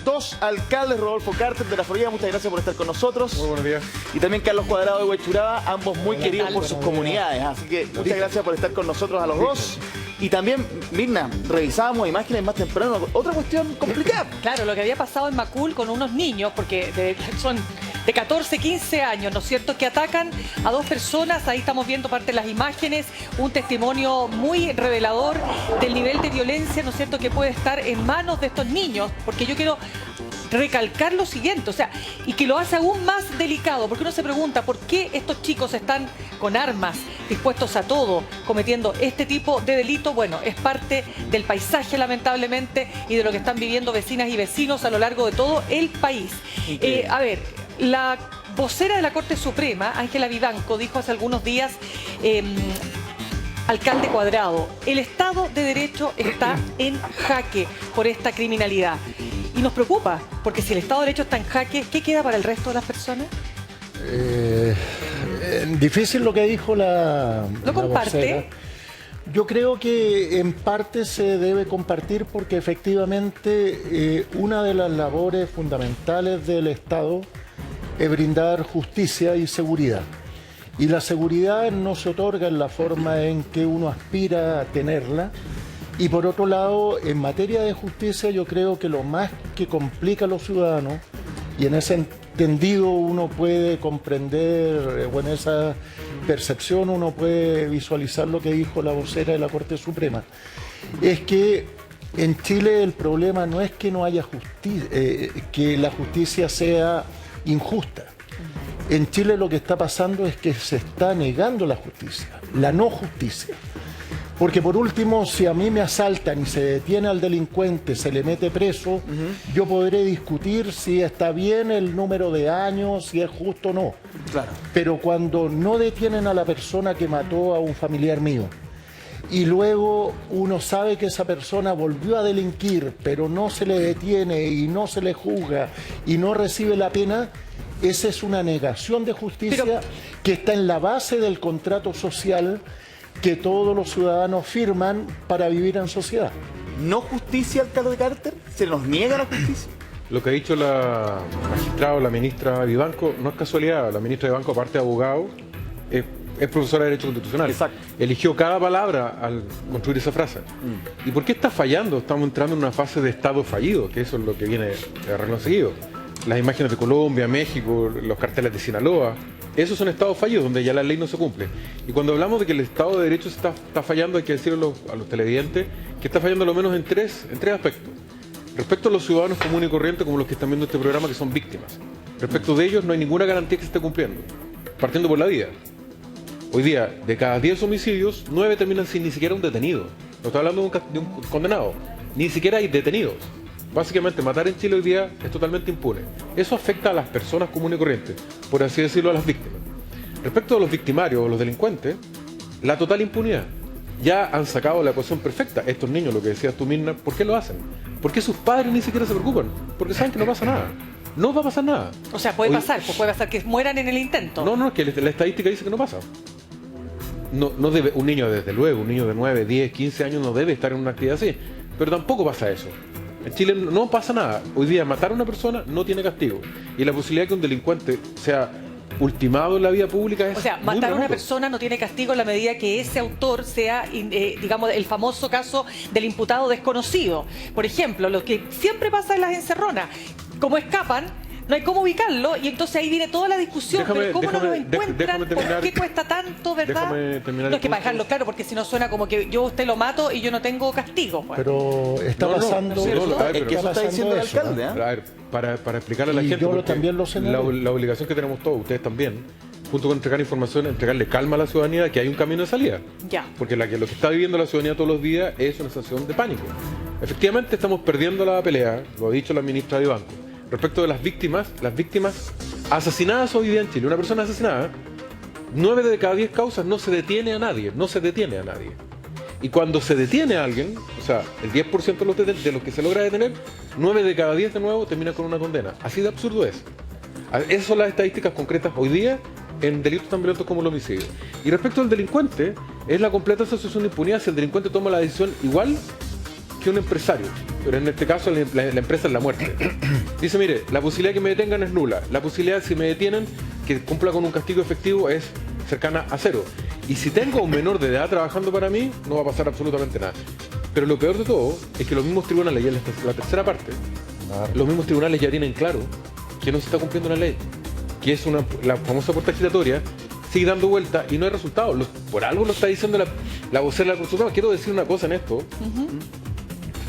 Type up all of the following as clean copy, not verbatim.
dos alcaldes, Rodolfo Carter de la Florida, muchas gracias por estar con nosotros. Muy buenos días. Y también Carlos Cuadrado de Huechuraba, ambos muy queridos por sus comunidades. Así que muchas gracias por estar con nosotros a los dos. Y también, Mirna, revisábamos imágenes más temprano. Otra cuestión complicada. Claro, lo que había pasado en Macul con unos niños, porque son de 14, 15 años, ¿no es cierto?, que atacan a dos personas. Ahí estamos viendo parte de las imágenes, un testimonio muy revelador del nivel de violencia, ¿no es cierto?, que puede estar en manos de estos niños, porque yo quiero recalcar lo siguiente, o sea, y que lo hace aún más delicado, porque uno se pregunta por qué estos chicos están con armas, dispuestos a todo, cometiendo este tipo de delito. Bueno, es parte del paisaje, lamentablemente, y de lo que están viviendo vecinas y vecinos a lo largo de todo el país. A ver, la vocera de la Corte Suprema, Ángela Vivanco, dijo hace algunos días, alcalde Cuadrado, el Estado de Derecho está en jaque por esta criminalidad. Y nos preocupa, porque si el Estado de Derecho está en jaque, ¿qué queda para el resto de las personas? Difícil lo que dijo la comparte? vocera. Yo creo que en parte se debe compartir porque efectivamente una de las labores fundamentales del Estado es brindar justicia y seguridad. Y la seguridad no se otorga en la forma en que uno aspira a tenerla. Y por otro lado, en materia de justicia, yo creo que lo más que complica a los ciudadanos, y en ese entendido uno puede comprender, o en esa percepción uno puede visualizar lo que dijo la vocera de la Corte Suprema, es que en Chile el problema no es que no haya justicia, que la justicia sea injusta. En Chile lo que está pasando es que se está negando la justicia, la no justicia. Porque por último, si a mí me asaltan y se detiene al delincuente, se le mete preso, yo podré discutir si está bien el número de años, si es justo o no. Claro. Pero cuando no detienen a la persona que mató a un familiar mío, y luego uno sabe que esa persona volvió a delinquir, pero no se le detiene y no se le juzga y no recibe la pena, esa es una negación de justicia que está en la base del contrato social que todos los ciudadanos firman para vivir en sociedad. ¿No justicia, alcalde Carter? ¿Se nos niega la justicia? Lo que ha dicho la magistrada, la ministra Vivanco, no es casualidad. La ministra Vivanco, aparte de abogado, es profesora de Derecho Constitucional. Exacto. Eligió cada palabra al construir esa frase. ¿Y por qué está fallando? Estamos entrando en una fase de Estado fallido, que eso es lo que viene de arreglo seguido. Las imágenes de Colombia, México, los carteles de Sinaloa, esos son estados fallidos donde ya la ley no se cumple. Y cuando hablamos de que el Estado de Derecho está fallando, hay que decirlo a los televidentes, que está fallando lo menos en tres aspectos. Respecto a los ciudadanos comunes y corrientes, como los que están viendo este programa, que son víctimas. Respecto de ellos, no hay ninguna garantía que se esté cumpliendo. Partiendo por la vida. Hoy día, de cada 10 homicidios, 9 terminan sin ni siquiera un detenido. No estoy hablando de un condenado. Ni siquiera hay detenidos. Básicamente, matar en Chile hoy día es totalmente impune. Eso afecta a las personas comunes y corrientes, por así decirlo, a las víctimas. Respecto a los victimarios o los delincuentes, la total impunidad. Ya han sacado la ecuación perfecta. Estos niños, lo que decías tú, Mirna, ¿por qué lo hacen? Porque sus padres ni siquiera se preocupan, porque saben que no pasa nada. No va a pasar nada. O sea, puede pasar que mueran en el intento. No, es que la estadística dice que no pasa. No debe, un niño, desde luego, un niño de 9, 10, 15 años no debe estar en una actividad así, pero tampoco pasa eso. En Chile no pasa nada. Hoy día matar a una persona no tiene castigo. Y la posibilidad de que un delincuente sea ultimado en la vida pública es... O sea, matar a una persona no tiene castigo en la medida que ese autor sea, digamos, el famoso caso del imputado desconocido. Por ejemplo, lo que siempre pasa en las encerronas, como escapan, no hay cómo ubicarlo y entonces ahí viene toda la discusión. Pero ¿cómo no lo encuentran? ¿Por qué cuesta tanto, verdad? No, es que para dejarlo claro, porque si no suena como que yo a usted lo mato y yo no tengo castigo. Pues. Pero está pasando... Es que eso está diciendo el alcalde. ¿eh? A ver, para explicarle a la gente... Yo también lo señalé. La obligación que tenemos todos, ustedes también, junto con entregar información, entregarle calma a la ciudadanía de que hay un camino de salida. Ya. Porque lo que está viviendo la ciudadanía todos los días es una sensación de pánico. Efectivamente estamos perdiendo la pelea, lo ha dicho la ministra Vivanco. Respecto de las víctimas asesinadas hoy día en Chile, una persona asesinada, 9 de cada 10 causas no se detiene a nadie, Y cuando se detiene a alguien, o sea, el 10% de los que se logra detener, 9 de cada 10 de nuevo terminan con una condena. Así de absurdo es. Esas son las estadísticas concretas hoy día en delitos tan violentos como el homicidio. Y respecto al delincuente, es la completa asociación de impunidad si el delincuente toma la decisión igual que un empresario. pero en este caso la empresa es la muerte. Dice, mire, la posibilidad de que me detengan es nula. La posibilidad, si me detienen, que cumpla con un castigo efectivo es cercana a 0. Y si tengo a un menor de edad trabajando para mí, no va a pasar absolutamente nada. Pero lo peor de todo es que los mismos tribunales, y en la tercera parte, los mismos tribunales ya tienen claro que no se está cumpliendo la ley, que es la famosa puerta giratoria, sigue dando vuelta y no hay resultado. Por algo lo está diciendo la vocera de la Corte Suprema. Quiero decir una cosa en esto.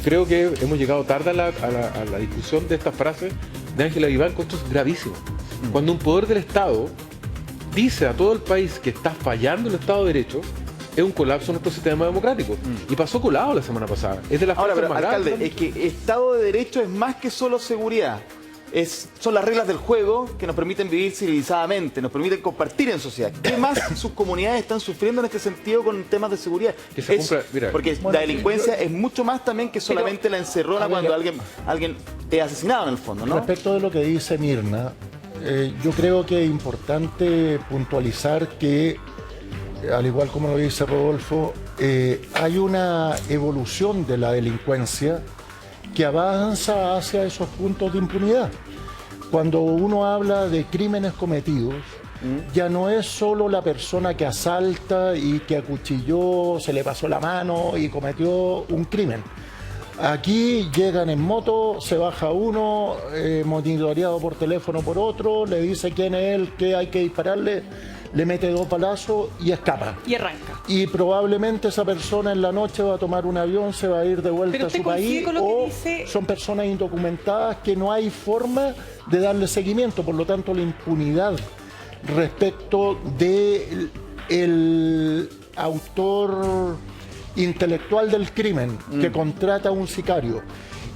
Creo que hemos llegado tarde a la discusión de estas frases de Ángela Vivanco. Esto es gravísimo. Cuando un poder del Estado dice a todo el país que está fallando el Estado de Derecho, es un colapso en nuestro sistema democrático. Y pasó colado la semana pasada. Es de las Ahora, frases pero, más alcalde, graves. es que Estado de Derecho es más que solo seguridad. Son las reglas del juego que nos permiten vivir civilizadamente, nos permiten compartir en sociedad. ¿Qué más sus comunidades están sufriendo en este sentido con temas de seguridad? Que se cumpla, mira, porque la delincuencia es mucho más también que solamente la encerrona cuando alguien es asesinado en el fondo, ¿no? Respecto de lo que dice Mirna, yo creo que es importante puntualizar que, al igual como lo dice Rodolfo, hay una evolución de la delincuencia que avanza hacia esos puntos de impunidad. Cuando uno habla de crímenes cometidos, ya no es solo la persona que asalta y que acuchilló, se le pasó la mano y cometió un crimen. Aquí llegan en moto, se baja uno, monitoreado por teléfono por otro, le dice quién es él, que hay que dispararle, le mete 2 palazos y escapa. Y arranca. Y probablemente esa persona en la noche va a tomar un avión, se va a ir de vuelta a su país, o son personas indocumentadas que no hay forma de darle seguimiento. Por lo tanto, la impunidad respecto del autor intelectual del crimen que contrata a un sicario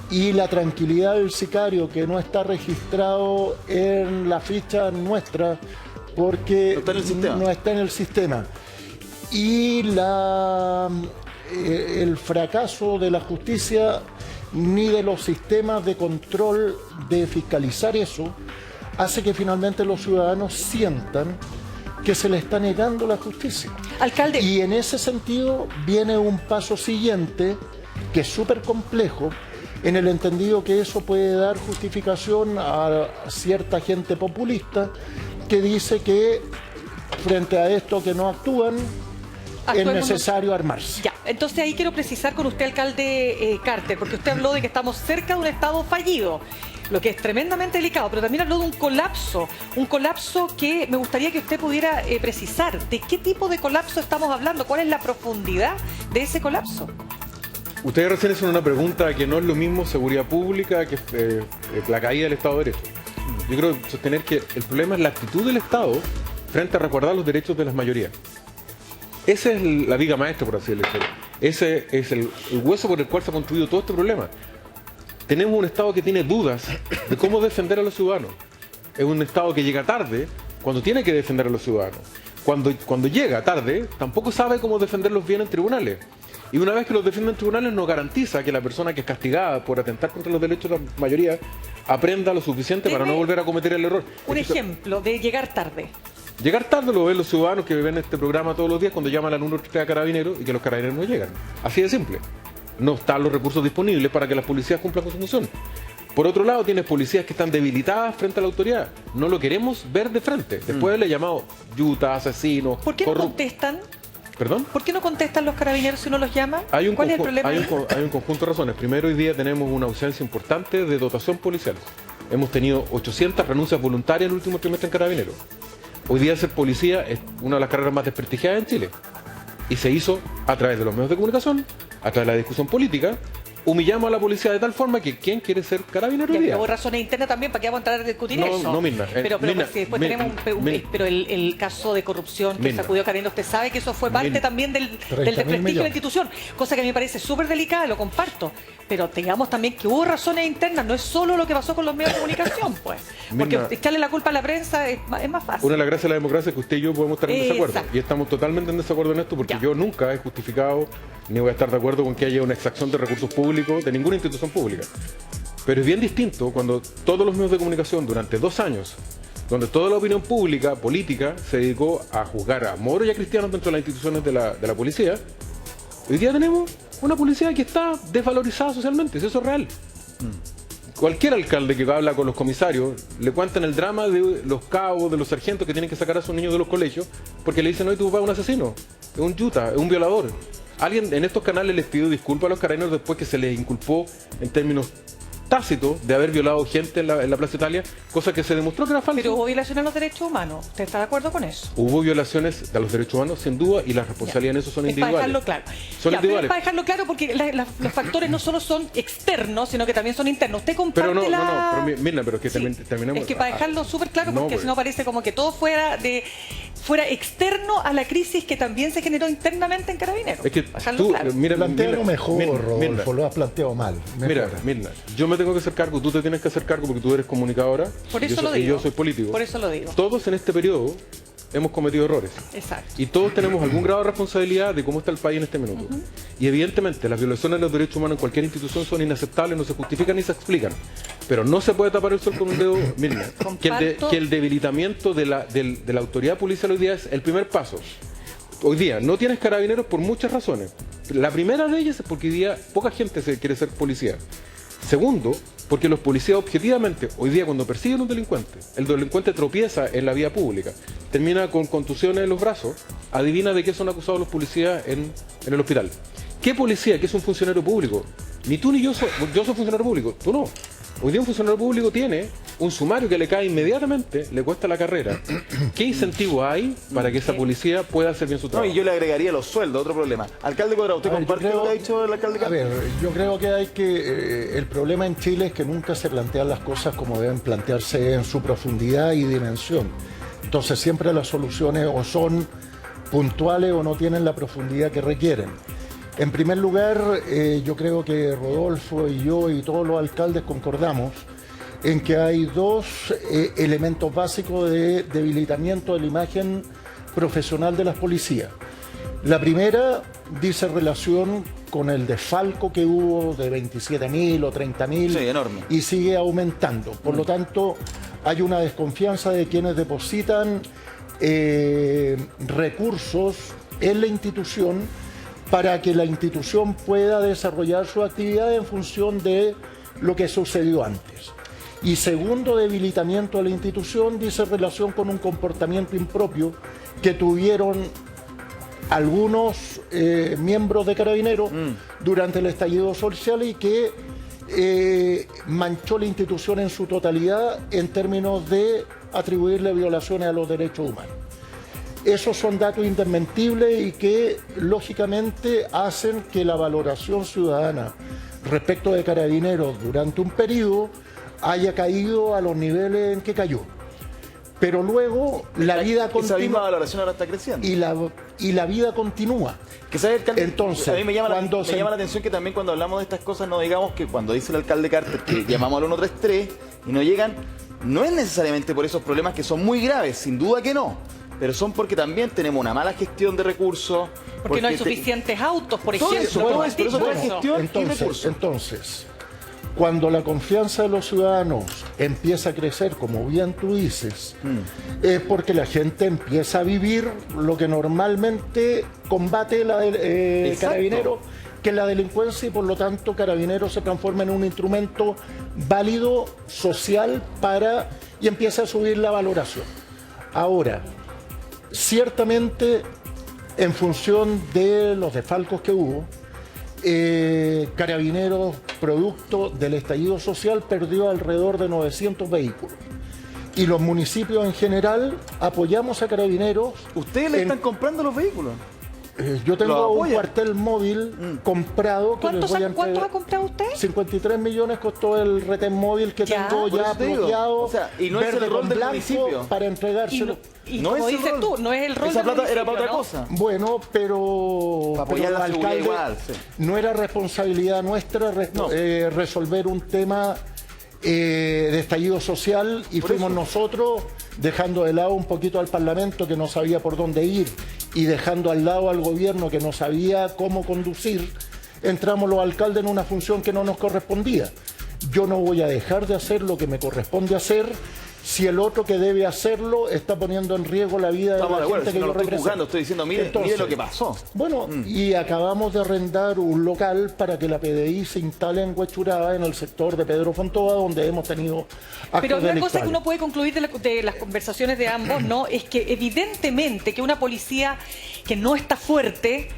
y la tranquilidad del sicario que no está registrado en la ficha nuestra porque no está en el sistema, y el fracaso de la justicia ni de los sistemas de control de fiscalizar eso hace que finalmente los ciudadanos sientan que se le está negando la justicia. Alcalde. Y en ese sentido viene un paso siguiente que es súper complejo, en el entendido que eso puede dar justificación a cierta gente populista que dice que frente a esto que no actúan, es necesario armarse. Ya, entonces ahí quiero precisar con usted, alcalde Carter, porque usted habló de que estamos cerca de un Estado fallido, lo que es tremendamente delicado, pero también habló de un colapso que me gustaría que usted pudiera precisar. ¿De qué tipo de colapso estamos hablando? ¿Cuál es la profundidad de ese colapso? Ustedes recién hicieron una pregunta que no es lo mismo seguridad pública que la caída del Estado de Derecho. Yo creo sostener que el problema es la actitud del Estado frente a resguardar los derechos de las mayorías. Esa es la viga maestra, por así decirlo. Ese es el hueso por el cual se ha construido todo este problema. Tenemos un Estado que tiene dudas de cómo defender a los ciudadanos. Es un Estado que llega tarde cuando tiene que defender a los ciudadanos. Cuando llega tarde, tampoco sabe cómo defenderlos bien en tribunales. Y una vez que los defiende en tribunales, no garantiza que la persona que es castigada por atentar contra los derechos de la mayoría aprenda lo suficiente para no volver a cometer el error. Un ejemplo de llegar tarde. Llegar tarde lo ven los ciudadanos que ven este programa todos los días cuando llaman al 133 a Carabineros y que los Carabineros no llegan. Así de simple. No están los recursos disponibles para que las policías cumplan con su función. Por otro lado, tienes policías que están debilitadas frente a la autoridad. No lo queremos ver de frente. Después le llamado yuta, asesinos, ¿Por qué no contestan? ¿Perdón? ¿Por qué no contestan los carabineros si uno los llama? ¿Cuál es el problema? Hay un conjunto de razones. Primero, hoy día tenemos una ausencia importante de dotación policial. Hemos tenido 800 renuncias voluntarias en el último trimestre en Carabineros. Hoy día ser policía es una de las carreras más desprestigiadas en Chile. Y se hizo a través de los medios de comunicación, a través de la discusión política. Humillamos a la policía de tal forma que ¿quién quiere ser carabinero hoy día? Hubo razones internas también para que vamos a entrar a discutir eso. No, Mirna. Pero si después tenemos pero el caso de corrupción que sacudió a Carabineros, usted sabe que eso fue parte también del desprestigio de la institución, cosa que a mí me parece súper delicada, lo comparto. Pero digamos también que hubo razones internas, no es solo lo que pasó con los medios de comunicación, pues. Porque Mirna, echarle la culpa a la prensa es más fácil. Una de las gracias de la democracia es que usted y yo podemos estar en desacuerdo. Y estamos totalmente en desacuerdo en esto porque yo nunca he justificado ni voy a estar de acuerdo con que haya una exacción de recursos públicos de ninguna institución pública. Pero es bien distinto cuando todos los medios de comunicación durante 2 años, donde toda la opinión pública, política, se dedicó a juzgar a moros y a cristianos dentro de las instituciones de la policía, hoy día tenemos Una policía que está desvalorizada socialmente, si eso es real. Cualquier alcalde que habla con los comisarios le cuentan el drama de los cabos, de los sargentos que tienen que sacar a sus niños de los colegios porque le dicen, hoy tu papá es un asesino, es un yuta, es un violador. Alguien en estos canales les pidió disculpas a los carabineros después que se les inculpó en términos tácitos de haber violado gente en la Plaza Italia, cosa que se demostró que era falso. Pero hubo violación a los derechos humanos. ¿Usted está de acuerdo con eso? Hubo violaciones de los derechos humanos, sin duda, y las responsabilidades en eso son individuales. Para dejarlo claro. Son individuales. Para dejarlo claro, porque los factores no solo son externos, sino que también son internos. Usted comparte pero pero Mirna, pero es que terminamos. Es que para dejarlo súper claro, porque pues. si no parece como que todo fuera externo a la crisis que también se generó internamente en Carabineros. Es que dejarlo tú, claro. mira, Plantéalo mejor, Rodolfo, lo has planteado mal. Mira, yo me tengo que hacer cargo, tú te tienes que hacer cargo porque tú eres comunicadora Por eso lo y digo. yo soy político. Por eso lo digo. Todos en este periodo hemos cometido errores. Exacto. Y todos tenemos algún grado de responsabilidad de cómo está el país en este minuto. Y evidentemente las violaciones de los derechos humanos en cualquier institución son inaceptables, no se justifican ni se explican. Pero no se puede tapar el sol con un dedo, Mirna. Que el debilitamiento de la autoridad policial hoy día es el primer paso. Hoy día no tienes carabineros por muchas razones. La primera de ellas es porque hoy día poca gente se quiere ser policía. Segundo, porque los policías objetivamente, hoy día cuando persiguen a un delincuente, el delincuente tropieza en la vía pública, termina con contusiones en los brazos, adivina de qué son acusados los policías en el hospital. ¿Qué policía, que es un funcionario público? Ni tú ni yo soy funcionario público, tú no. Hoy día un funcionario público tiene un sumario que le cae inmediatamente, le cuesta la carrera. ¿Qué incentivo hay para que esa policía pueda hacer bien su trabajo? No, y yo le agregaría los sueldos, otro problema. Alcalde Cuadrado, ¿usted comparte lo que ha dicho el alcalde A ver, yo creo que el problema en Chile es que nunca se plantean las cosas como deben plantearse en su profundidad y dimensión. Entonces siempre las soluciones o son puntuales o no tienen la profundidad que requieren. En primer lugar, yo creo que Rodolfo y yo y todos los alcaldes concordamos en que hay dos elementos básicos de debilitamiento de la imagen profesional de las policías. La primera dice relación con el desfalco que hubo de 27.000 o 30.000 sí, enorme. Y sigue aumentando. Por lo tanto, hay una desconfianza de quienes depositan recursos en la institución para que la institución pueda desarrollar su actividad en función de lo que sucedió antes. Y segundo debilitamiento de la institución dice relación con un comportamiento impropio que tuvieron algunos miembros de Carabineros durante el estallido social y que manchó la institución en su totalidad en términos de atribuirle violaciones a los derechos humanos. Esos son datos indesmentibles y que lógicamente hacen que la valoración ciudadana respecto de Carabineros durante un periodo haya caído a los niveles en que cayó. Pero luego la vida continúa. Esa misma valoración ahora está creciendo. Y la vida continúa. Que sabe, alcalde, entonces, a mí me llama la atención que también cuando hablamos de estas cosas no digamos que cuando dice el alcalde Carter que llamamos al 133 y no llegan, no es necesariamente por esos problemas que son muy graves, sin duda que no. Pero son porque también tenemos una mala gestión de recursos. Porque no hay suficientes autos, por ejemplo. Todo eso es gestión y recursos. Entonces, cuando la confianza de los ciudadanos empieza a crecer, como bien tú dices, es porque la gente empieza a vivir lo que normalmente combate Carabineros, que es la delincuencia, y por lo tanto Carabineros se transforma en un instrumento válido, social, y empieza a subir la valoración. Ahora, ciertamente, en función de los desfalcos que hubo, Carabineros, producto del estallido social, perdió alrededor de 900 vehículos. Y los municipios en general apoyamos a Carabineros. ¿Ustedes le están comprando los vehículos? Yo tengo un cuartel móvil comprado. ¿Cuántos ha comprado usted? 53 millones costó el retén móvil que tengo ya bloqueado. O sea, y no es el rol del municipio para entregárselo. Y como dices tú, no es el rol esa del plata era municipio, para otra ¿no? cosa. Bueno, pero apoyar la seguridad igual, sí. No era responsabilidad nuestra resolver un tema de estallido social y fuimos nosotros, dejando de lado un poquito al Parlamento que no sabía por dónde ir y dejando al lado al gobierno que no sabía cómo conducir, entramos los alcaldes en una función que no nos correspondía. Yo no voy a dejar de hacer lo que me corresponde hacer si el otro que debe hacerlo está poniendo en riesgo la vida de Estamos la de acuerdo, gente si que no yo lo estoy represento. juzgando, estoy diciendo, mire, Entonces, mire lo que pasó. Bueno, y acabamos de arrendar un local para que la PDI se instale en Huechuraba, en el sector de Pedro Fontova, donde hemos tenido actos Pero una cosa delictuales. que uno puede concluir de las conversaciones de ambos, ¿no? Es que evidentemente que una policía que no está fuerte,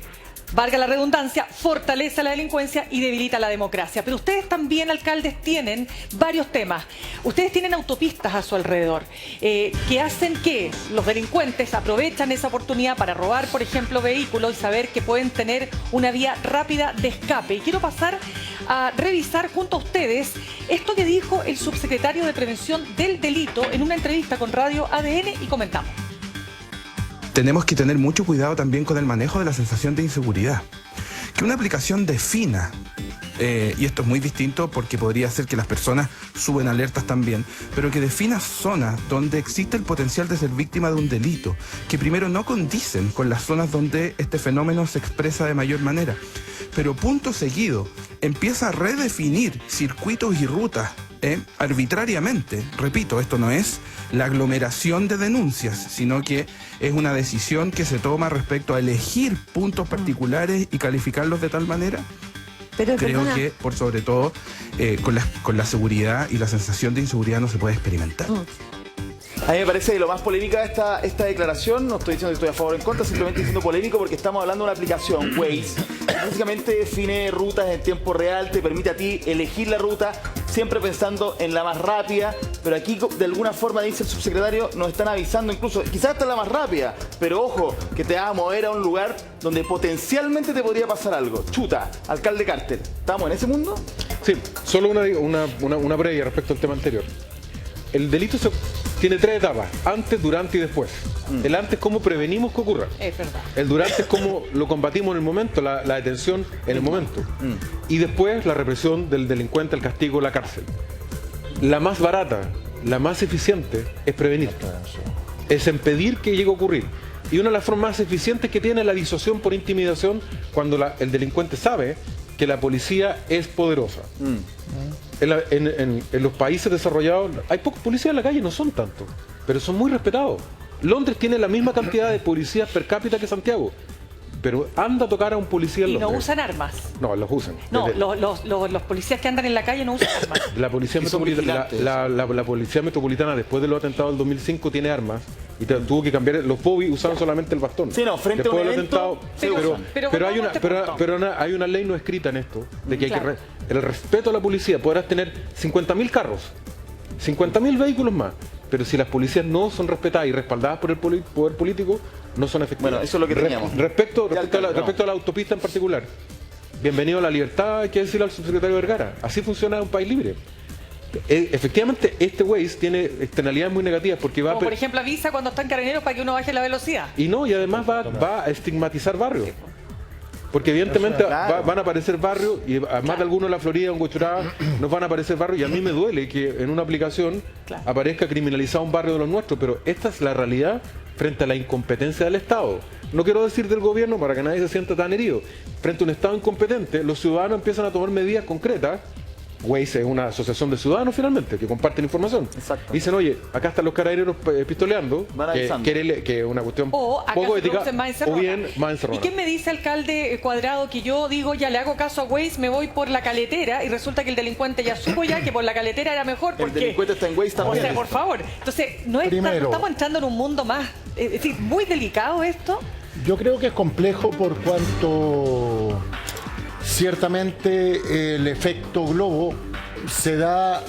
valga la redundancia, fortalece a la delincuencia y debilita la democracia. Pero ustedes también, alcaldes, tienen varios temas. Ustedes tienen autopistas a su alrededor que hacen que los delincuentes aprovechan esa oportunidad para robar, por ejemplo, vehículos y saber que pueden tener una vía rápida de escape. Y quiero pasar a revisar junto a ustedes esto que dijo el subsecretario de Prevención del Delito en una entrevista con Radio ADN y comentamos. Tenemos que tener mucho cuidado también con el manejo de la sensación de inseguridad. Que una aplicación defina, y esto es muy distinto porque podría ser que las personas suben alertas también, pero que defina zonas donde existe el potencial de ser víctima de un delito, que primero no condicen con las zonas donde este fenómeno se expresa de mayor manera, pero punto seguido empieza a redefinir circuitos y rutas arbitrariamente. Repito, esto no es la aglomeración de denuncias, sino que es una decisión que se toma respecto a elegir puntos particulares y calificarlos de tal manera. Pero Creo que, por sobre todo, con la seguridad y la sensación de inseguridad no se puede experimentar. A mí me parece que lo más polémica de esta declaración, no estoy diciendo que estoy a favor o en contra, simplemente diciendo polémico porque estamos hablando de una aplicación, Waze, que básicamente define rutas en tiempo real, te permite a ti elegir la ruta, siempre pensando en la más rápida, pero aquí de alguna forma, dice el subsecretario, nos están avisando incluso, quizás esta es la más rápida, pero ojo, que te vas a mover a un lugar donde potencialmente te podría pasar algo. Chuta, alcalde Carter, ¿estamos en ese mundo? Sí, solo una previa respecto al tema anterior. El delito tiene 3 etapas: antes, durante y después. El antes es cómo prevenimos que ocurra. Es verdad. El durante es cómo lo combatimos en el momento, la detención en el momento. Y después la represión del delincuente, el castigo, la cárcel. La más barata, la más eficiente es prevenir. Es impedir que llegue a ocurrir. Y una de las formas más eficientes que tiene es la disuasión por intimidación cuando el delincuente sabe que la policía es poderosa. En los países desarrollados hay pocos policías en la calle, no son tantos, pero son muy respetados. Londres tiene la misma cantidad de policías per cápita que Santiago, pero anda a tocar a un policía en Y no Londres. usan armas. No, los usan. No, los policías que andan en la calle no usan armas. La policía Y son metropolitana, vigilantes. la policía metropolitana, después de los atentados del 2005, tiene armas y tuvo que cambiar. Los bobby usaban solamente el bastón. Sí, no, frente después a un del evento, se usan. Pero hay volvamos a este punto. hay una ley no escrita en esto de que hay Claro. que el respeto a la policía. Podrás tener 50.000 carros, 50.000 vehículos más, pero si las policías no son respetadas y respaldadas por el poder político, no son efectivas. Bueno, eso es lo que teníamos. Respecto Ya, alcalde, a la autopista en particular, bienvenido a la libertad, hay que decirle al subsecretario Vergara. Así funciona un país libre. Efectivamente, este Waze tiene externalidades muy negativas porque va Como por ejemplo avisa cuando están carabineros para que uno baje la velocidad. y además va a estigmatizar barrios. Porque evidentemente Claro. van a aparecer barrios y además de algunos en la Florida, en Huechuraba, nos van a aparecer barrios y a mí me duele que en una aplicación Claro. aparezca criminalizado un barrio de los nuestros, pero esta es la realidad frente a la incompetencia del Estado. No quiero decir del gobierno para que nadie se sienta tan herido. Frente a un Estado incompetente, los ciudadanos empiezan a tomar medidas concretas. Waze es una asociación de ciudadanos finalmente que comparten información. Exacto. Dicen, oye, acá están los carabineros pistoleando, Van avisando. que es una cuestión O acá poco se ética, producen más o encerronas. bien más ¿Y encerronas. qué me dice alcalde Cuadrado que yo digo, ya le hago caso a Waze, me voy por la caletera y resulta que el delincuente ya supo ya que por la caletera era mejor? El Porque, delincuente está en Waze o también. sea, por favor. Entonces, no Primero. estamos entrando en un mundo más, es decir, muy delicado esto. Yo creo que es complejo por cuanto ciertamente el efecto globo se da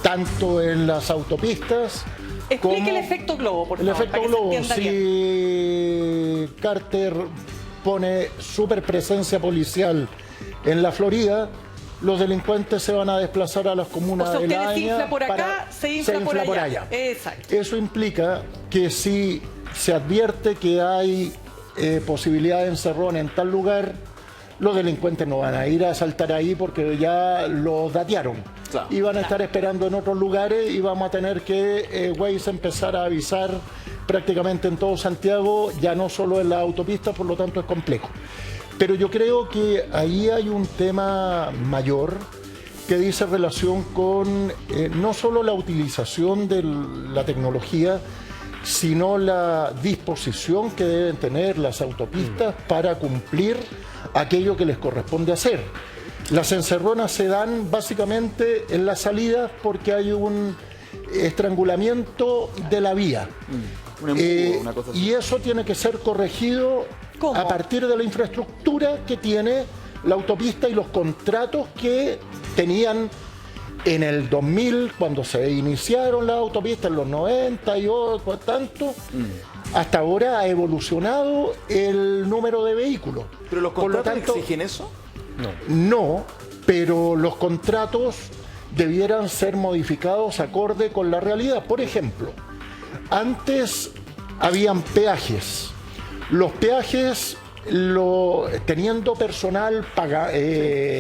tanto en las autopistas Explique como el efecto globo, por el favor, efecto para que se globo. entienda bien. Si Carter pone super presencia policial en la Florida, los delincuentes se van a desplazar a las comunas O sea, de usted la desinfla por acá, para- se infla por allá. Exacto. Eso implica que si se advierte que hay posibilidad de encerrón en tal lugar, los delincuentes no van a ir a asaltar ahí porque ya los datearon. Claro. Y van a estar esperando en otros lugares y vamos a tener que Waze empezar a avisar prácticamente en todo Santiago, ya no solo en la autopista, por lo tanto es complejo. Pero yo creo que ahí hay un tema mayor que dice relación con no solo la utilización de la tecnología, sino la disposición que deben tener las autopistas para cumplir aquello que les corresponde hacer. Las encerronas se dan básicamente en las salidas porque hay un estrangulamiento de la vía. Un embudo, una cosa así. Y eso tiene que ser corregido ¿Cómo? a partir de la infraestructura que tiene la autopista y los contratos que tenían en el 2000, cuando se iniciaron las autopistas, en los 90 y otro tanto. Hasta ahora ha evolucionado el número de vehículos. ¿Pero los Por lo contratos tanto, exigen eso? no, pero los contratos debieran ser modificados acorde con la realidad. Por ejemplo, antes habían peajes. Los peajes, teniendo personal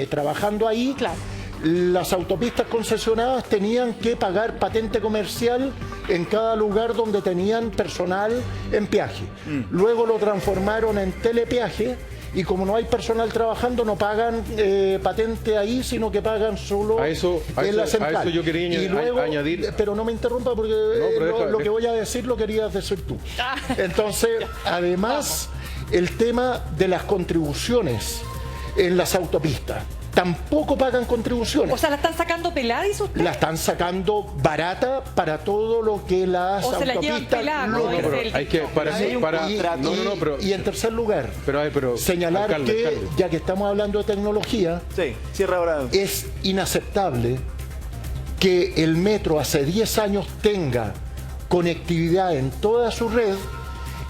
trabajando ahí, Claro. las autopistas concesionadas tenían que pagar patente comercial en cada lugar donde tenían personal en peaje. Luego lo transformaron en telepeaje y como no hay personal trabajando no pagan patente ahí, sino que pagan solo A eso en la central. a eso yo quería Y luego, añadir. pero no me interrumpa porque pero lo que voy a decir lo querías decir tú. Entonces, además, el tema de las contribuciones en las autopistas. Tampoco pagan contribuciones. O sea, la están sacando pelada, dice usted. La están sacando barata para todo lo que las O se la llevan autopistas pelada, como logran. dice Pero hay que Y en tercer lugar, pero señalar alcalde, que, alcalde. ya que estamos hablando de tecnología, Sí, cierra ahora. es inaceptable que el metro hace 10 años tenga conectividad en toda su red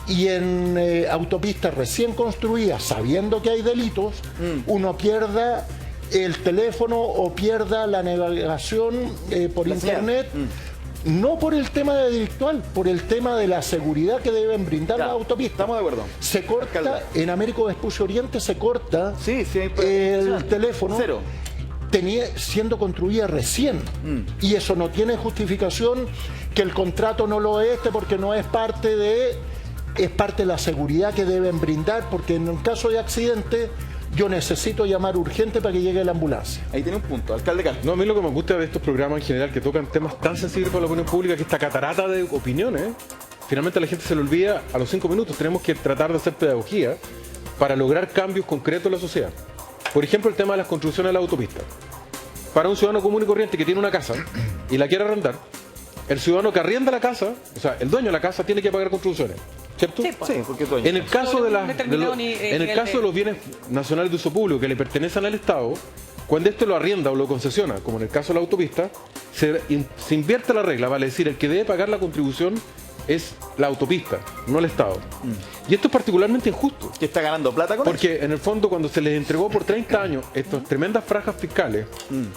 y en autopistas recién construidas, sabiendo que hay delitos, uno pierda el teléfono o pierda la navegación por La internet. señal. No por el tema de delictual, por el tema de la seguridad que deben brindar Ya, las autopistas. estamos de acuerdo. Se corta, Alcalde. en Américo Vespucio Oriente se corta Sí, sí, hay el teléfono Cero. siendo construida recién. Y eso no tiene justificación, que el contrato no lo es porque no es parte de la seguridad que deben brindar, porque en un caso de accidente yo necesito llamar urgente para que llegue la ambulancia. Ahí tiene un punto. Alcalde Cal. No, a mí lo que me gusta de estos programas en general, que tocan temas tan sensibles para la opinión pública, que esta catarata de opiniones, finalmente a la gente se le olvida a los 5 minutos. Tenemos que tratar de hacer pedagogía para lograr cambios concretos en la sociedad. Por ejemplo, el tema de las construcciones de la autopista. Para un ciudadano común y corriente que tiene una casa y la quiere arrendar, el ciudadano que arrienda la casa, o sea, el dueño de la casa, tiene que pagar contribuciones, ¿cierto? Sí, pues. Sí, porque es dueño. En el caso de, Sobre un determinado en el caso de los bienes nacionales de uso público que le pertenecen al Estado, cuando este lo arrienda o lo concesiona, como en el caso de la autopista, se invierte la regla, vale decir, el que debe pagar la contribución es la autopista, no el Estado. Y esto es particularmente injusto, Que está ganando plata con eso. porque en el fondo cuando se les entregó por 30 años estas tremendas franjas fiscales,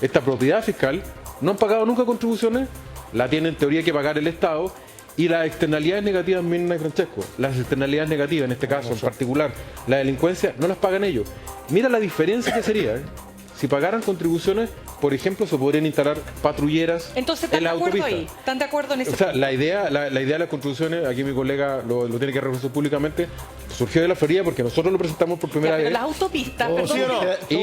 esta propiedad fiscal, no han pagado nunca contribuciones, la tiene en teoría que pagar el Estado. Y las externalidades negativas, Mirna y Francesco, las externalidades negativas en este caso en particular, la delincuencia, no las pagan ellos. Mira la diferencia que sería, si pagaran contribuciones, por ejemplo, se podrían instalar patrulleras Entonces, ¿están en de la acuerdo autopista. ahí? ¿Están de acuerdo en ese O sea, punto? la idea de las contribuciones, aquí mi colega lo tiene que reconocer públicamente, surgió de la Florida porque nosotros lo presentamos por Ya, primera pero vez. las autopistas, Todo, perdón. ¿sí o no?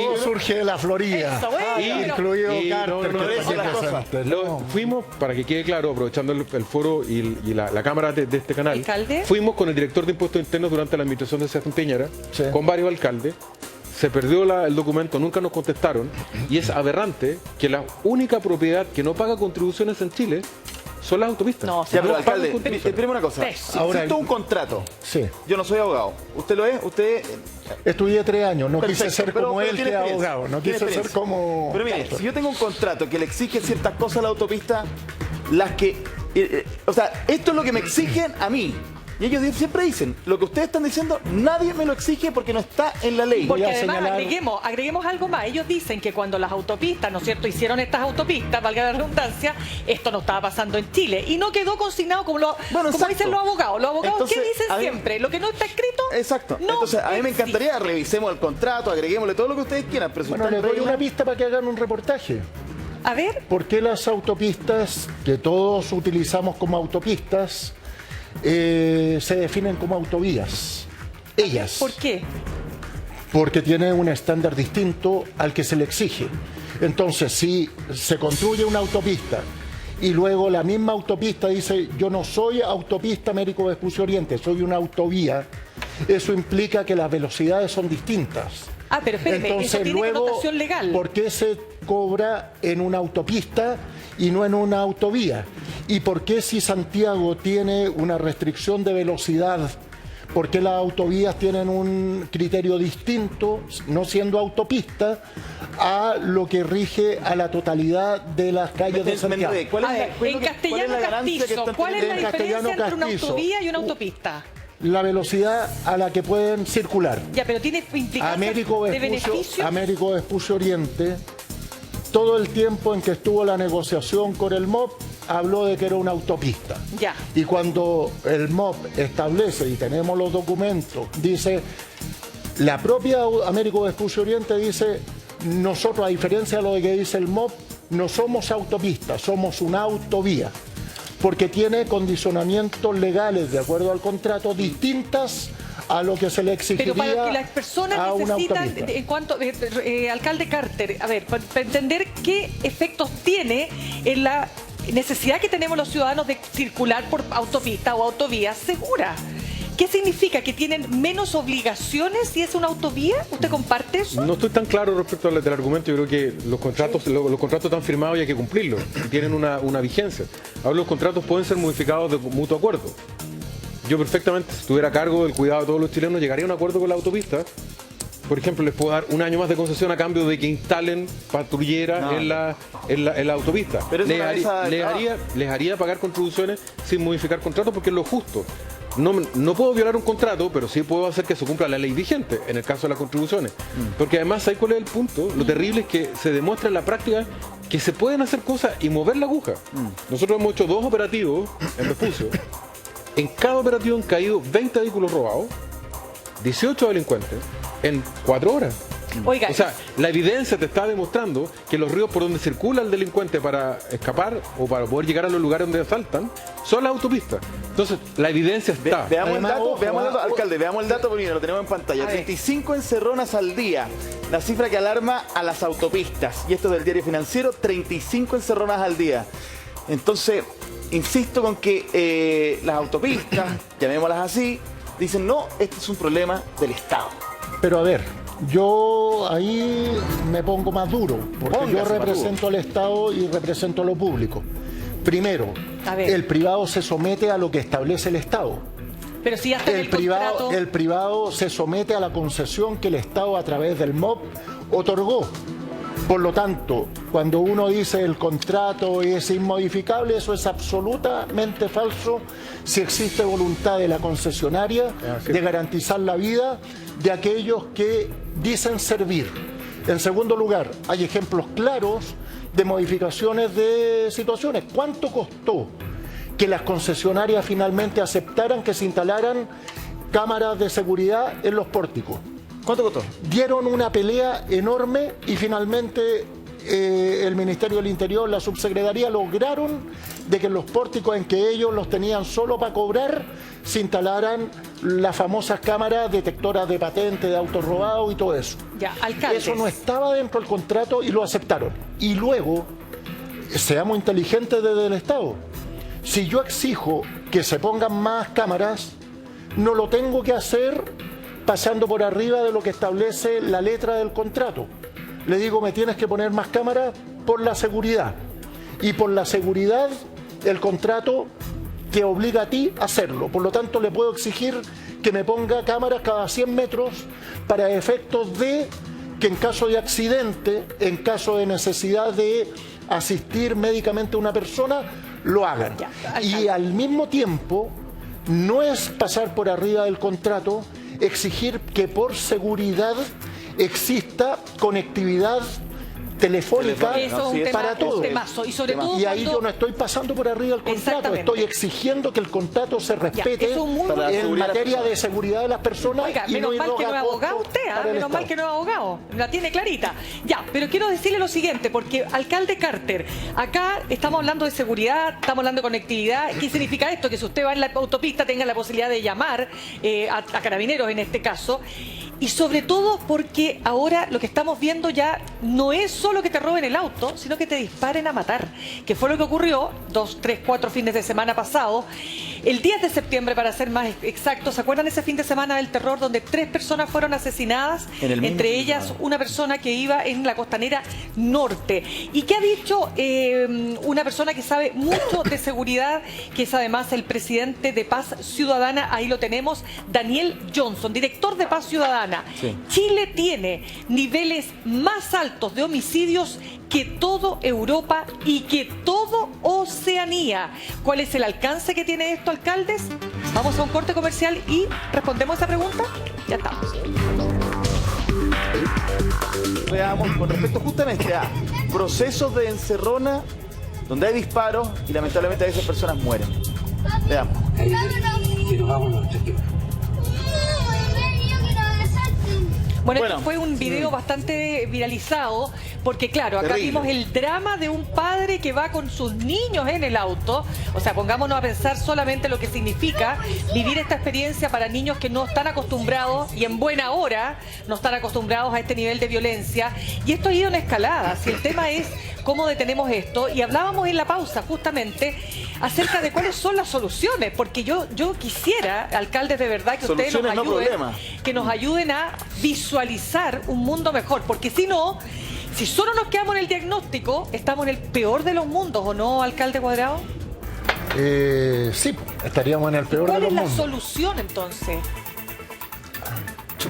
todo surge de la Florida. Eso, bueno, pero- Incluido y- Carter, no, no, que no, está aquí no, no, presente. Lo- fuimos, para que quede claro, aprovechando el foro y la cámara de este canal, ¿Alcalde? fuimos con el director de Impuestos Internos durante la administración de Sebastián Piñera, Sí. con varios alcaldes. Se perdió el documento, nunca nos contestaron, y es aberrante que la única propiedad que no paga contribuciones en Chile son las autopistas. No, Ya, pero pagan alcalde, contribuciones. espéreme una cosa. Pésimo. Si Ahora, existe un contrato, Sí. yo no soy abogado. ¿Usted lo es? ¿Usted Estudié 3 años, no Perfecto, quise ser pero- como pero él, tiene que es experiencia, abogado, no tiene quise ser experiencia. como... Pero mire, si yo tengo un contrato que le exige ciertas cosas a la autopista, las que... o sea, esto es lo que me exigen a mí. Y ellos siempre dicen, lo que ustedes están diciendo, nadie me lo exige porque no está en la ley. Porque Voy a además señalar- agreguemos algo más. Ellos dicen que cuando las autopistas, ¿no es cierto?, hicieron estas autopistas, valga la redundancia, esto no estaba pasando en Chile. Y no quedó consignado como, Bueno, como exacto. dicen los abogados. Los abogados, Entonces, ¿qué dicen a mí- siempre? Lo que no está escrito. Exacto. No Entonces, a mí me existe. encantaría, revisemos el contrato, agreguémosle todo lo que ustedes quieran, pero si Bueno, está les en doy regla- una pista para que hagan un reportaje. A ver, ¿Por qué las autopistas, que todos utilizamos como autopistas, se definen como autovías? Ellas. ¿por qué? Porque tienen un estándar distinto al que se le exige. Entonces, si se construye una autopista y luego la misma autopista dice, yo no soy autopista Américo Vespucio Oriente, soy una autovía, eso implica que las velocidades son distintas. Ah, pero espéreme, entonces, eso tiene luego, connotación legal. ¿por qué se cobra en una autopista y no en una autovía? ¿Y por qué si Santiago tiene una restricción de velocidad, por qué las autovías tienen un criterio distinto, no siendo autopista, a lo que rige a la totalidad de las calles de Santiago? ¿Cuál es A la- ver, cuál es en la- cuál es la castellano ganancia que castizo, están ¿cuál es la teniendo? En diferencia castellano entre una castizo. autovía y una autopista? La velocidad a la que pueden circular. Ya, pero tiene implicancias Américo de Vespucio, beneficios. Américo Vespucio Oriente, todo el tiempo en que estuvo la negociación con el MOP, habló de que era una autopista. Ya. Y cuando el MOP establece, y tenemos los documentos, dice, la propia Américo Vespucio Oriente dice, nosotros, a diferencia de lo que dice el MOP, no somos autopistas, somos una autovía, porque tiene condicionamientos legales, de acuerdo al contrato, distintas a lo que se le exigiría Pero para que las personas a una necesitan, autopista. en cuanto, alcalde Carter, a ver, para entender qué efectos tiene en la necesidad que tenemos los ciudadanos de circular por autopista o autovía segura. ¿Qué significa? ¿Que tienen menos obligaciones si es una autovía? ¿Usted comparte eso? No estoy tan claro respecto del argumento. Yo creo que los contratos están firmados y hay que cumplirlos. Y tienen una vigencia. Ahora los contratos pueden ser modificados de mutuo acuerdo. Yo perfectamente, si estuviera a cargo del cuidado de todos los chilenos, llegaría a un acuerdo con la autopista. Por ejemplo, les puedo dar un año más de concesión a cambio de que instalen patrulleras en la autopista. Pero es una mesa de les haría pagar contribuciones sin modificar contratos porque es lo justo. No puedo violar un contrato, pero sí puedo hacer que se cumpla la ley vigente en el caso de las contribuciones. Porque además, ¿sabes cuál es el punto? Lo terrible es que se demuestra en la práctica que se pueden hacer cosas y mover la aguja. Nosotros hemos hecho 2 operativos en Vespucio. En cada operativo han caído 20 vehículos robados, 18 delincuentes, en 4 horas. Oiga, O sea, la evidencia te está demostrando que los ríos por donde circula el delincuente para escapar o para poder llegar a los lugares donde asaltan son las autopistas. Entonces, la evidencia está. Veamos el Además, dato, ojo, veamos el dato, alcalde, veamos el dato porque mira, lo tenemos en pantalla. A ver. 35 encerronas al día, la cifra que alarma a las autopistas. Y esto es del Diario Financiero, 35 encerronas al día. Entonces, insisto con que las autopistas, llamémoslas así, dicen no, este es un problema del Estado. Pero a ver, yo ahí me pongo más duro, porque yo Póngase más represento al Estado y represento a lo público. Primero, A ver. el privado se somete a lo que establece el Estado. pero si ya está en el contrato... El privado se somete a la concesión que el Estado a través del MOP otorgó. Por lo tanto, cuando uno dice el contrato es inmodificable, eso es absolutamente falso si existe voluntad de la concesionaria de garantizar la vida de aquellos que dicen servir. En segundo lugar, hay ejemplos claros de modificaciones de situaciones. ¿Cuánto costó que las concesionarias finalmente aceptaran que se instalaran cámaras de seguridad en los pórticos? ¿Cuánto costó? Dieron una pelea enorme y finalmente el Ministerio del Interior, la subsecretaría, lograron de que en los pórticos en que ellos los tenían solo para cobrar, se instalaran las famosas cámaras detectoras de patentes, de autos robados y todo eso. Ya, alcalde. Eso no estaba dentro del contrato y lo aceptaron. Y luego, seamos inteligentes desde el Estado. Si yo exijo que se pongan más cámaras, no lo tengo que hacer pasando por arriba de lo que establece la letra del contrato. Le digo, me tienes que poner más cámaras por la seguridad. Y por la seguridad, el contrato te obliga a ti a hacerlo. Por lo tanto, le puedo exigir que me ponga cámaras cada 100 metros para efectos de que en caso de accidente, en caso de necesidad de asistir médicamente a una persona, lo hagan. Ya, alcalde. Y al mismo tiempo, no es pasar por arriba del contrato, exigir que por seguridad exista conectividad telefónica Eso es un para tema, todo. un temazo. Y sobre todo Y ahí cuando- yo no estoy pasando por arriba del contrato, Exactamente. estoy exigiendo que el contrato se respete eso es un muy Para la en seguridad de las materia de personas. seguridad de las personas. Oiga, y menos no mal que no es abogado costos usted, ¿ah? para el Menos mal Estado. que no es abogado. La tiene clarita. Ya, pero quiero decirle lo siguiente, porque alcalde Carter, acá estamos hablando de seguridad, estamos hablando de conectividad. ¿Qué significa esto? Que si usted va en la autopista tenga la posibilidad de llamar a carabineros en este caso. Y sobre todo porque ahora lo que estamos viendo ya no es solo que te roben el auto, sino que te disparen a matar, que fue lo que ocurrió 2, 3, 4 fines de semana pasados. El 10 de septiembre, para ser más exactos, ¿se acuerdan ese fin de semana del terror donde 3 personas fueron asesinadas? Entre ellas una persona que iba en la costanera norte. ¿Y qué ha dicho una persona que sabe mucho de seguridad, que es además el presidente de Paz Ciudadana? Ahí lo tenemos, Daniel Johnson, director de Paz Ciudadana. Sí. Chile tiene niveles más altos de homicidios que todo Europa y que todo Oceanía. ¿Cuál es el alcance que tiene esto, alcaldes? Vamos a un corte comercial y respondemos esa pregunta. Ya estamos. Veamos con respecto justamente a procesos de encerrona donde hay disparos y lamentablemente a veces personas mueren. Veamos. Bueno, este fue un video bastante viralizado porque, claro, acá vimos el drama de un padre que va con sus niños en el auto. O sea, pongámonos a pensar solamente lo que significa vivir esta experiencia para niños que no están acostumbrados y en buena hora no están acostumbrados a este nivel de violencia. Y esto ha ido en escalada. Si el tema es cómo detenemos esto, y hablábamos en la pausa justamente acerca de cuáles son las soluciones, porque yo quisiera, alcaldes, de verdad que ustedes nos ayuden a visualizar un mundo mejor, porque si no, si solo nos quedamos en el diagnóstico, estamos en el peor de los mundos, ¿o no, alcalde Cuadrado? Sí, estaríamos en el peor de los mundos. ¿Cuál es la solución entonces?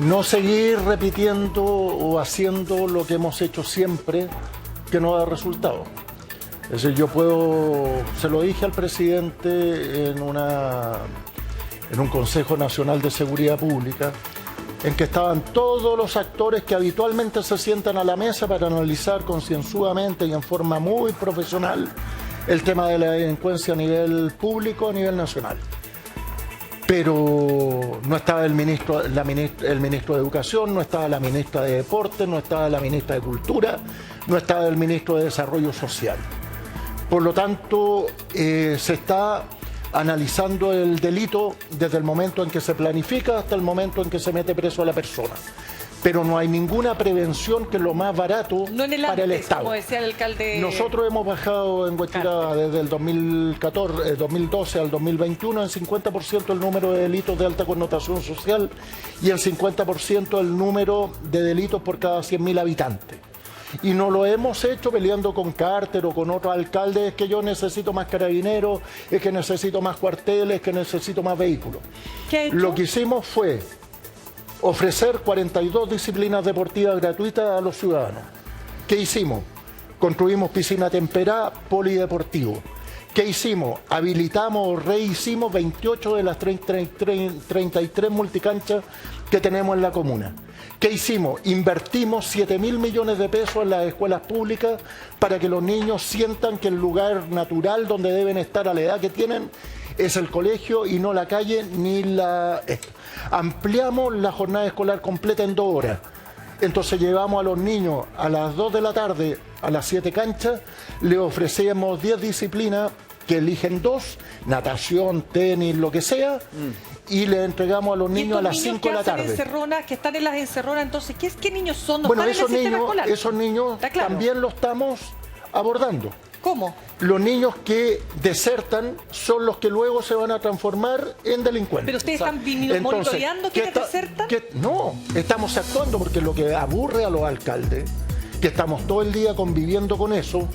No seguir repitiendo o haciendo lo que hemos hecho siempre, que no da resultado. Es decir, se lo dije al presidente en un Consejo Nacional de Seguridad Pública, en que estaban todos los actores que habitualmente se sientan a la mesa para analizar concienzudamente y en forma muy profesional el tema de la delincuencia a nivel público, a nivel nacional. Pero no estaba el ministro de Educación, no estaba la ministra de Deportes, no estaba la ministra de Cultura, no estaba el ministro de Desarrollo Social. Por lo tanto, se está analizando el delito desde el momento en que se planifica hasta el momento en que se mete preso a la persona. Pero no hay ninguna prevención, que es lo más barato para el Estado. Como decía el alcalde. Nosotros hemos bajado en Huechuraba desde el 2012 al 2021 en 50% el número de delitos de alta connotación social y en 50% el número de delitos por cada 100.000 habitantes. Y no lo hemos hecho peleando con Carter o con otros alcaldes, es que yo necesito más carabineros, es que necesito más cuarteles, es que necesito más vehículos. Lo que hicimos fue ofrecer 42 disciplinas deportivas gratuitas a los ciudadanos. ¿Qué hicimos? Construimos piscina temperada, polideportivo. ¿Qué hicimos? Habilitamos o rehicimos 28 de las 33 multicanchas que tenemos en la comuna. ¿Qué hicimos? Invertimos 7.000 millones de pesos en las escuelas públicas para que los niños sientan que el lugar natural donde deben estar a la edad que tienen es el colegio y no la calle ni la... Ampliamos la jornada escolar completa en 2 horas. Entonces llevamos a los niños a las 2 de la tarde a las 7 canchas, le ofrecemos 10 disciplinas que eligen 2, natación, tenis, lo que sea, y le entregamos a los niños a las 5 de la tarde. Que están en las encerronas, entonces, ¿qué niños son? Bueno, esos niños también lo estamos abordando. ¿Cómo? Los niños que desertan son los que luego se van a transformar en delincuentes. ¿Pero ustedes están monitoreando quiénes desertan? No, estamos actuando, porque lo que aburre a los alcaldes, que estamos todo el día conviviendo con eso,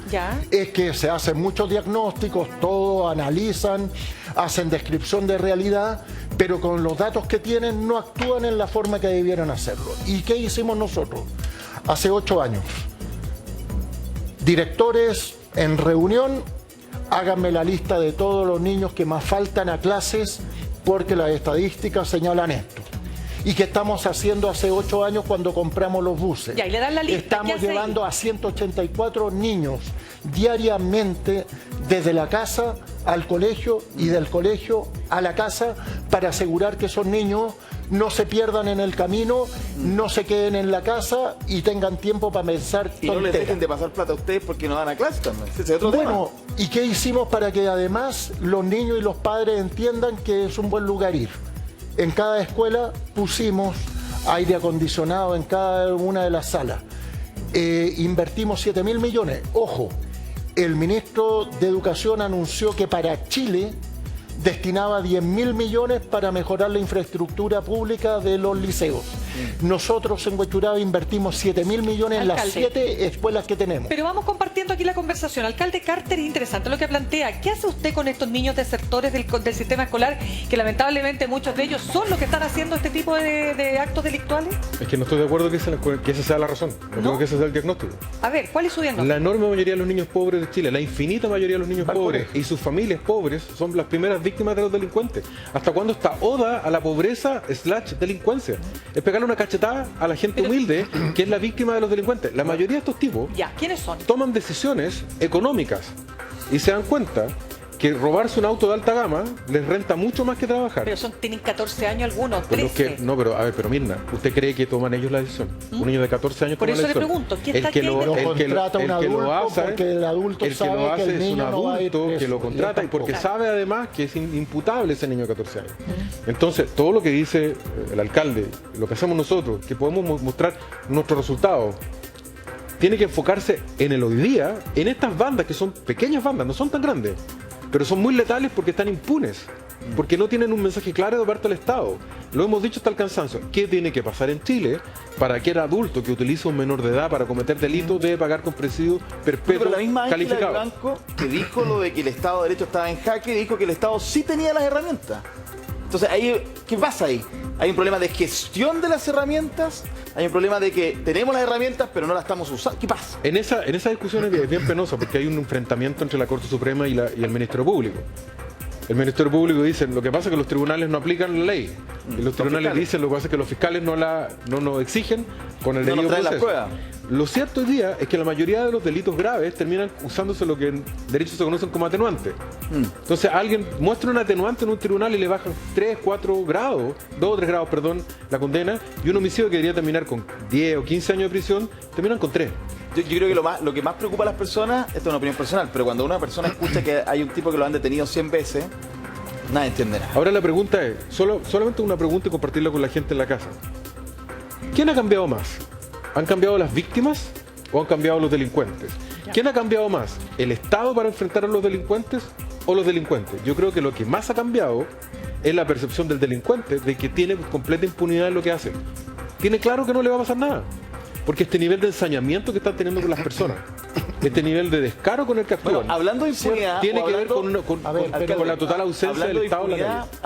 es que se hacen muchos diagnósticos, todos analizan, hacen descripción de realidad, pero con los datos que tienen no actúan en la forma que debieran hacerlo. ¿Y qué hicimos nosotros? Hace 8 años, directores en reunión, háganme la lista de todos los niños que más faltan a clases porque las estadísticas señalan esto. ¿Y qué estamos haciendo hace 8 años cuando compramos los buses? Ya, y le dan la lista. Estamos llevando a 184 niños diariamente desde la casa al colegio y del colegio a la casa para asegurar que esos niños no se pierdan en el camino, no se queden en la casa y tengan tiempo para pensar tonteras. Y no les dejen de pasar plata a ustedes porque no dan a clase también. Ese es otro tema. ¿Y qué hicimos para que además los niños y los padres entiendan que es un buen lugar ir? En cada escuela pusimos aire acondicionado en cada una de las salas. Invertimos 7.000 millones. Ojo, el ministro de Educación anunció que para Chile destinaba 10.000 millones para mejorar la infraestructura pública de los liceos. Nosotros en Huechuraba invertimos 7.000 millones en las Alcalde. 7 escuelas que tenemos. Pero vamos compartiendo aquí la conversación. Alcalde Carter, interesante lo que plantea. ¿Qué hace usted con estos niños desertores del sistema escolar, que lamentablemente muchos de ellos son los que están haciendo este tipo de actos delictuales? Es que no estoy de acuerdo que esa sea la razón. No creo que ese sea el diagnóstico. A ver, ¿cuál es su diagnóstico? La enorme mayoría de los niños pobres de Chile, la infinita mayoría de los niños pobres y sus familias pobres son las primeras víctimas de los delincuentes. ¿Hasta cuándo está oda a la pobreza / delincuencia? Es pegarle una cachetada a la gente humilde que es la víctima de los delincuentes. La mayoría de estos tipos Ya, ¿quiénes son? toman decisiones económicas y se dan cuenta que robarse un auto de alta gama les renta mucho más que trabajar. Pero tienen 14 años algunos, Pero 13. no, pero a ver, pero Mirna, ¿usted cree que toman ellos la decisión? Un niño de 14 años Por toma eso la le decisión. pregunto, ¿qué está el que aquí? lo, Lo el que lo- contrata un el que lo adulto hace, porque el adulto el que sabe lo que hace el es un niño no va a ir adulto que preso, lo y contrata y él porque tampoco. sabe además que es imputable ese niño de 14 años. Entonces, todo lo que dice el alcalde, lo que hacemos nosotros, que podemos mostrar nuestros resultados, tiene que enfocarse en el hoy día, en estas bandas que son pequeñas bandas, no son tan grandes, pero son muy letales porque están impunes, porque no tienen un mensaje claro de parte del Estado. Lo hemos dicho hasta el cansancio. ¿Qué tiene que pasar en Chile para que el adulto que utiliza un menor de edad para cometer delitos debe pagar con presidio perpetuo Pero la misma Ángela calificado? Blanco, que dijo lo de que el Estado de Derecho estaba en jaque, dijo que el Estado sí tenía las herramientas. Entonces, ahí, ¿qué pasa ahí? Hay un problema de gestión de las herramientas, hay un problema de que tenemos las herramientas pero no las estamos usando. ¿Qué pasa? En esa discusión es bien penosa porque hay un enfrentamiento entre la Corte Suprema y el Ministerio Público. El Ministerio Público dice, lo que pasa es que los tribunales no aplican la ley. Y los tribunales fiscales. dicen, lo que pasa es que los fiscales no nos exigen con el No nos debido traen las proceso. pruebas. Lo cierto hoy día es que la mayoría de los delitos graves terminan usándose lo que en derecho se conocen como atenuante. Entonces alguien muestra un atenuante en un tribunal y le bajan 3, 4 grados, 2 o 3 grados, perdón, la condena, y un homicidio que debería terminar con 10 o 15 años de prisión, terminan con 3. Yo creo que lo que más preocupa a las personas, esto es una opinión personal, pero cuando una persona escucha que hay un tipo que lo han detenido 100 veces, nadie entiende nada. Ahora la pregunta es, solamente una pregunta y compartirla con la gente en la casa. ¿Quién ha cambiado más? ¿Han cambiado las víctimas o han cambiado los delincuentes? ¿Quién ha cambiado más? ¿El Estado para enfrentar a los delincuentes o los delincuentes? Yo creo que lo que más ha cambiado es la percepción del delincuente de que tiene completa impunidad en lo que hace. Tiene claro que no le va a pasar nada. Porque este nivel de ensañamiento que están teniendo con las personas, este nivel de descaro con el que actúan, Bueno, hablando de impunidad, tiene o que ver hablando- con A ver, con la total ausencia hablando del de Estado en la impunidad, calle.